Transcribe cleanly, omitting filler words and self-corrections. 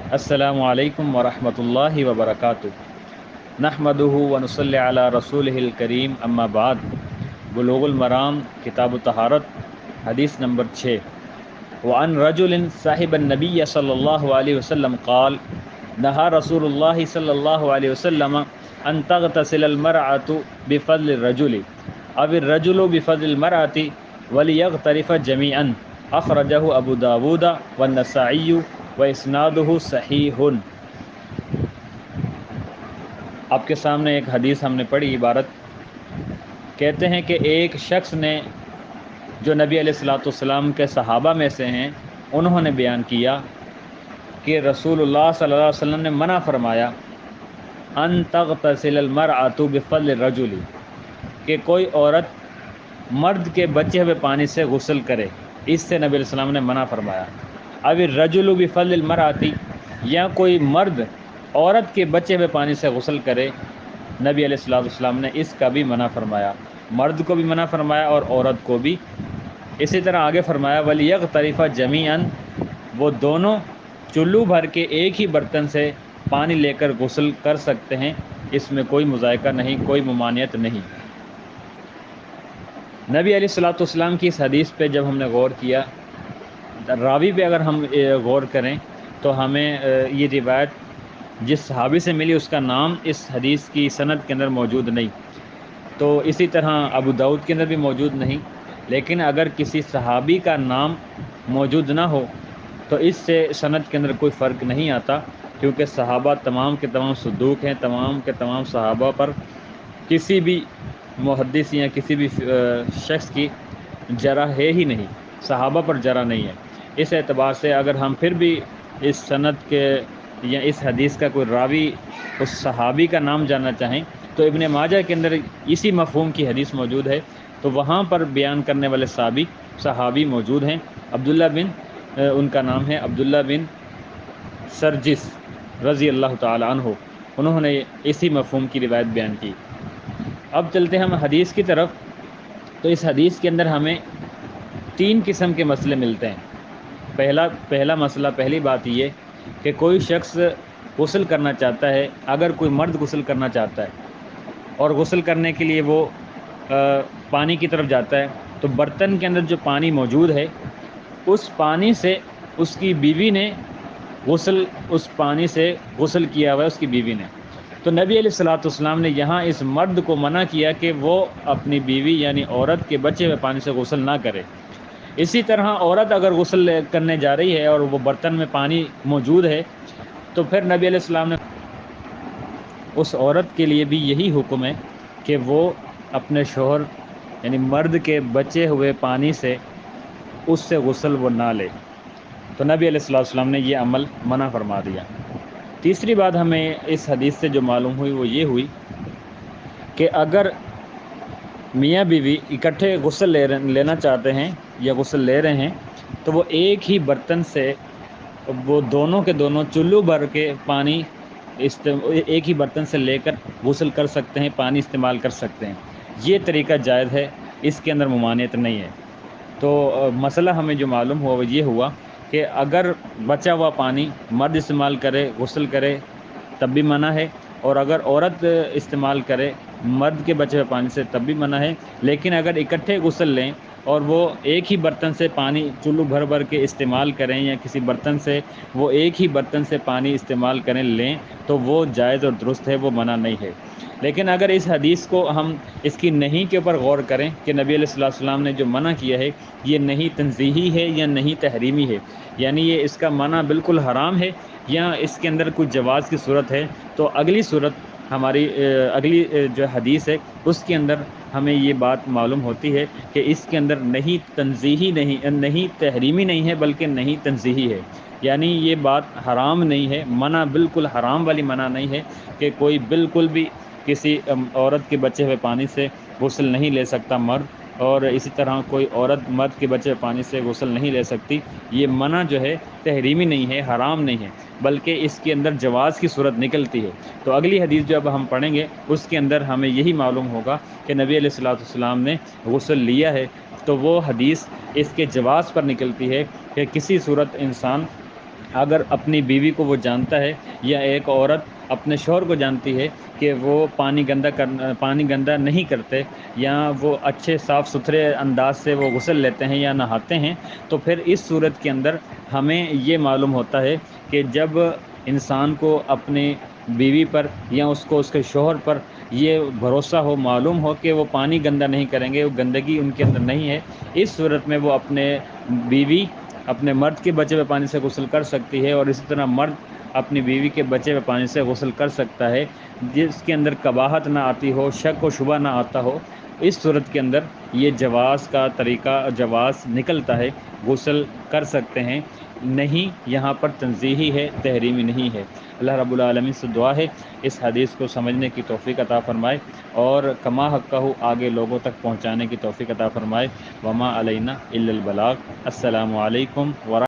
السلام علیکم ورحمۃ اللہ وبرکاتہ۔ نحمدہ ونصلی علی رسولہ الکریم، اما بعد۔ بلوغ المرام کتاب الطہارت، حدیث نمبر 6۔ وعن رجل صاحب النبی صلی اللہ علیہ وسلم قال نہا رسول اللہ صلی اللہ علیہ وسلم ان تغتسل المرأة بفضل الرجل او الرجل بفضل المرأة ولیغترف جمیعا، اخرجہ ابو داود والنسائی واسنادہ صحیح۔ آپ کے سامنے ایک حدیث ہم نے پڑھی، عبارت کہتے ہیں کہ ایک شخص نے جو نبی علیہ الصلوۃ والسلام کے صحابہ میں سے ہیں، انہوں نے بیان کیا کہ رسول اللہ صلی اللہ علیہ وسلم نے منع فرمایا ان تغتسل المرأة بفضل الرجل، کہ کوئی عورت مرد کے بچے ہوئے پانی سے غسل کرے، اس سے نبی علیہ السلام نے منع فرمایا۔ اب الرجل بفضل المرأة، یا کوئی مرد عورت کے بچے ہوئے پانی سے غسل کرے، نبی علیہ الصلوۃ والسلام نے اس کا بھی منع فرمایا، مرد کو بھی منع فرمایا اور عورت کو بھی۔ اسی طرح آگے فرمایا ولیغترف جمیعا، وہ دونوں چلو بھر کے ایک ہی برتن سے پانی لے کر غسل کر سکتے ہیں، اس میں کوئی مذائقہ نہیں، کوئی ممانعت نہیں۔ نبی علیہ الصلوۃ والسلام کی اس حدیث پہ جب ہم نے غور کیا، راوی پہ اگر ہم غور کریں تو ہمیں یہ روایت جس صحابی سے ملی اس کا نام اس حدیث کی سند کے اندر موجود نہیں، تو اسی طرح ابو داؤد کے اندر بھی موجود نہیں۔ لیکن اگر کسی صحابی کا نام موجود نہ ہو تو اس سے سند کے اندر کوئی فرق نہیں آتا، کیونکہ صحابہ تمام کے تمام صدوق ہیں، تمام کے تمام صحابہ پر کسی بھی محدث یا کسی بھی شخص کی جرح ہے ہی نہیں، صحابہ پر جرح نہیں ہے۔ اس اعتبار سے اگر ہم پھر بھی اس سند کے یا اس حدیث کا کوئی راوی اس صحابی کا نام جاننا چاہیں تو ابن ماجہ کے اندر اسی مفہوم کی حدیث موجود ہے، تو وہاں پر بیان کرنے والے صحابی موجود ہیں۔ عبداللہ بن ان کا نام ہے عبداللہ بن سرجس رضی اللہ تعالی عنہ، انہوں نے اسی مفہوم کی روایت بیان کی۔ اب چلتے ہیں ہم حدیث کی طرف، تو اس حدیث کے اندر ہمیں 3 قسم کے مسئلے ملتے ہیں۔ پہلا مسئلہ، پہلی بات یہ کہ کوئی شخص غسل کرنا چاہتا ہے، اگر کوئی مرد غسل کرنا چاہتا ہے اور غسل کرنے کے لیے وہ پانی کی طرف جاتا ہے، تو برتن کے اندر جو پانی موجود ہے اس پانی سے اس کی بیوی نے اس پانی سے غسل کیا ہوا ہے اس کی بیوی نے، تو نبی علیہ الصلوۃ والسلام نے یہاں اس مرد کو منع کیا کہ وہ اپنی بیوی یعنی عورت کے بچے ہوئے پانی سے غسل نہ کرے۔ اسی طرح عورت اگر غسل کرنے جا رہی ہے اور وہ برتن میں پانی موجود ہے تو پھر نبی علیہ السلام نے اس عورت کے لیے بھی یہی حکم ہے کہ وہ اپنے شوہر یعنی مرد کے بچے ہوئے پانی سے اس سے غسل وہ نہ لے، تو نبی علیہ الصلوۃ والسلام نے یہ عمل منع فرما دیا۔ تیسری بات ہمیں اس حدیث سے جو معلوم ہوئی وہ یہ ہوئی کہ اگر میاں بیوی اکٹھے غسل لینا چاہتے ہیں یا غسل لے رہے ہیں تو وہ ایک ہی برتن سے وہ دونوں کے دونوں چلو بھر کے پانی ایک ہی برتن سے لے کر غسل کر سکتے ہیں، پانی استعمال کر سکتے ہیں، یہ طریقہ جائز ہے، اس کے اندر ممانعت نہیں ہے۔ تو مسئلہ ہمیں جو معلوم ہوا وہ یہ ہوا کہ اگر بچا ہوا پانی مرد استعمال کرے، غسل کرے تب بھی منع ہے، اور اگر عورت استعمال کرے مرد کے بچے ہوئے پانی سے تب بھی منع ہے۔ لیکن اگر اکٹھے غسل لیں اور وہ ایک ہی برتن سے پانی چلو بھر بھر کے استعمال کریں یا کسی برتن سے وہ ایک ہی برتن سے پانی استعمال کریں لیں تو وہ جائز اور درست ہے، وہ منع نہیں ہے۔ لیکن اگر اس حدیث کو ہم اس کی نہیں کے اوپر غور کریں کہ نبی علیہ الصلوۃ والسلام نے جو منع کیا ہے یہ نہیں تنزیہی ہے یا نہیں تحریمی ہے، یعنی یہ اس کا منع بالکل حرام ہے یا اس کے اندر کوئی جواز کی صورت ہے، تو اگلی صورت ہماری اگلی جو حدیث ہے اس کے اندر ہمیں یہ بات معلوم ہوتی ہے کہ اس کے اندر نہیں تنزیہی نہیں تحریمی نہیں ہے بلکہ نہیں تنزیہی ہے، یعنی یہ بات حرام نہیں ہے، منع بالکل حرام والی منع نہیں ہے کہ کوئی بالکل بھی کسی عورت کے بچے ہوئے پانی سے غسل نہیں لے سکتا مرد، اور اسی طرح کوئی عورت مرد کے بچے ہوئے پانی سے غسل نہیں لے سکتی، یہ منع جو ہے تحریمی نہیں ہے، حرام نہیں ہے، بلکہ اس کے اندر جواز کی صورت نکلتی ہے۔ تو اگلی حدیث جو اب ہم پڑھیں گے اس کے اندر ہمیں یہی معلوم ہوگا کہ نبی علیہ الصلوۃ والسلام نے غسل لیا ہے، تو وہ حدیث اس کے جواز پر نکلتی ہے کہ کسی صورت انسان اگر اپنی بیوی کو وہ جانتا ہے یا ایک عورت اپنے شوہر کو جانتی ہے کہ وہ پانی گندا نہیں کرتے یا وہ اچھے صاف ستھرے انداز سے وہ غسل لیتے ہیں یا نہاتے ہیں، تو پھر اس صورت کے اندر ہمیں یہ معلوم ہوتا ہے کہ جب انسان کو اپنی بیوی پر یا اس کے شوہر پر یہ بھروسہ ہو، معلوم ہو کہ وہ پانی گندا نہیں کریں گے، وہ گندگی ان کے اندر نہیں ہے، اس صورت میں وہ بیوی اپنے مرد کے بچے ہوئے پانی سے غسل کر سکتی ہے، اور اسی طرح مرد اپنی بیوی کے بچے ہوئے پانی سے غسل کر سکتا ہے، جس کے اندر قباحت نہ آتی ہو، شک و شبہ نہ آتا ہو۔ اس صورت کے اندر یہ جواز کا طریقہ جواز نکلتا ہے، غسل کر سکتے ہیں، نہیں یہاں پر تنزیہی ہے، تحریمی نہیں ہے۔ اللہ رب العالمین سے دعا ہے اس حدیث کو سمجھنے کی توفیق عطا فرمائے اور کما حقہ آگے لوگوں تک پہنچانے کی توفیق عطا فرمائے۔ وما علینا الا البلاغ۔ السلام علیکم ورحمۃ